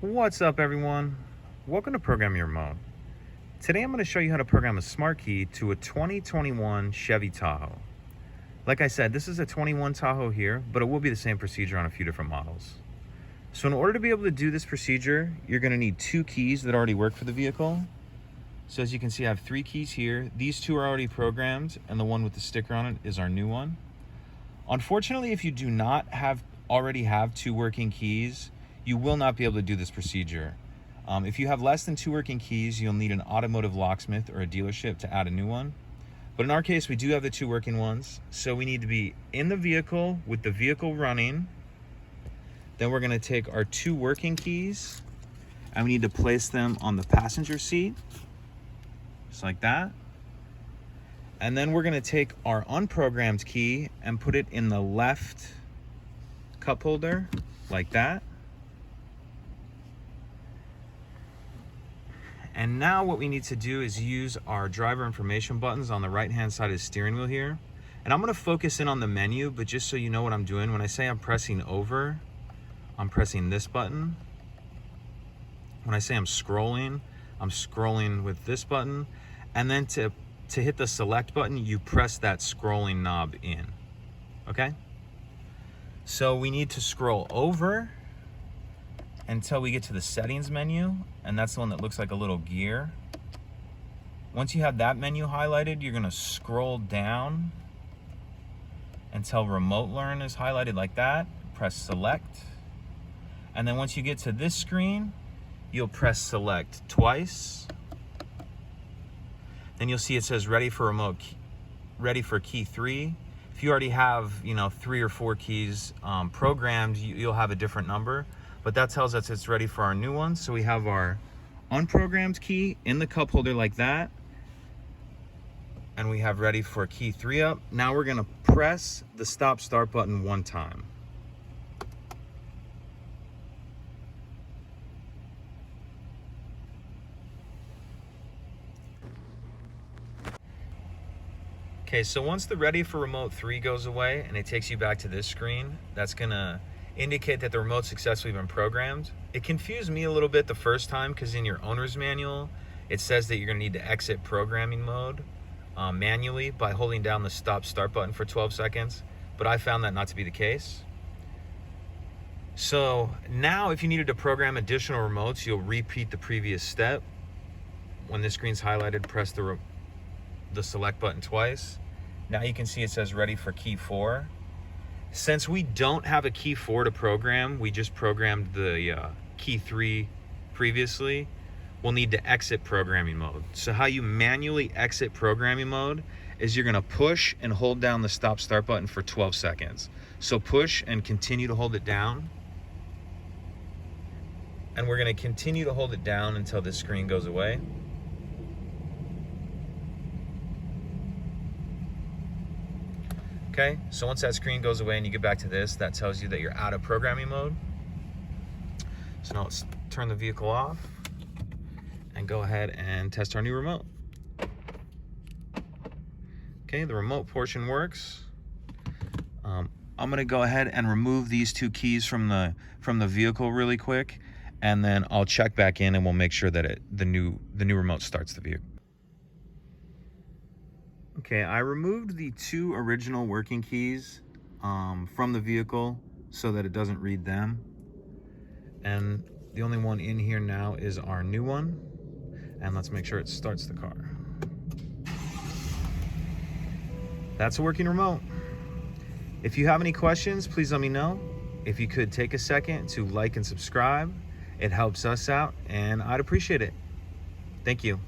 What's up, everyone? Welcome to Program Your Remote. Today I'm going to show you how to program a smart key to a 2021 Chevy Tahoe. Like I said, this is a 21 Tahoe here, but it will be the same procedure on a few different models. So in order to be able to do this procedure, you're going to need two keys that already work for the vehicle. So as you can see, I have three keys here. These two are already programmed, and the one with the sticker on it is our new one. Unfortunately, if you do not already have two working keys, you will not be able to do this procedure. If you have less than two working keys, you'll need an Automotive Locksmith or a dealership to add a new one. But in our case, we do have the two working ones. So we need to be in the vehicle with the vehicle running. Then we're gonna take our two working keys and we need to place them on the passenger seat, just like that. And then we're gonna take our unprogrammed key and put it in the left cup holder, like that. And now what we need to do is use our driver information buttons on the right-hand side of the steering wheel here. And I'm gonna focus in on the menu, but just so you know what I'm doing, when I say I'm pressing over, I'm pressing this button. When I say I'm scrolling with this button. And then to hit the select button, you press that scrolling knob in, okay? So we need to scroll over until we get to the settings menu, and that's the one that looks like a little gear. Once you have that menu highlighted, you're gonna scroll down until Remote Learn is highlighted like that. Press select. And then once you get to this screen, you'll press select twice. Then you'll see it says ready for key 3. If you already have, 3 or 4 keys programmed, you'll have a different number. But that tells us it's ready for our new one. So we have our unprogrammed key in the cup holder like that. And we have ready for key 3 up. Now we're gonna press the stop start button one time. Okay, so once the ready for remote 3 goes away and it takes you back to this screen, that's gonna indicate that the remote's successfully been programmed. It confused me a little bit the first time because in your owner's manual, it says that you're gonna need to exit programming mode manually by holding down the stop start button for 12 seconds, but I found that not to be the case. So now if you needed to program additional remotes, you'll repeat the previous step. When this screen's highlighted, press the select button twice. Now you can see it says ready for key 4. Since we don't have a key 4 to program, we just programmed the key 3 previously, we'll need to exit programming mode. So how you manually exit programming mode is you're gonna push and hold down the stop start button for 12 seconds. So push and continue to hold it down. And we're gonna continue to hold it down until this screen goes away. Okay, so once that screen goes away and you get back to this, that tells you that you're out of programming mode. So now let's turn the vehicle off and go ahead and test our new remote. Okay, the remote portion works. I'm gonna go ahead and remove these two keys from the vehicle really quick, and then I'll check back in and we'll make sure that the new remote starts the vehicle. Okay, I removed the two original working keys from the vehicle so that it doesn't read them. And the only one in here now is our new one. And let's make sure it starts the car. That's a working remote. If you have any questions, please let me know. If you could take a second to like and subscribe, it helps us out and I'd appreciate it. Thank you.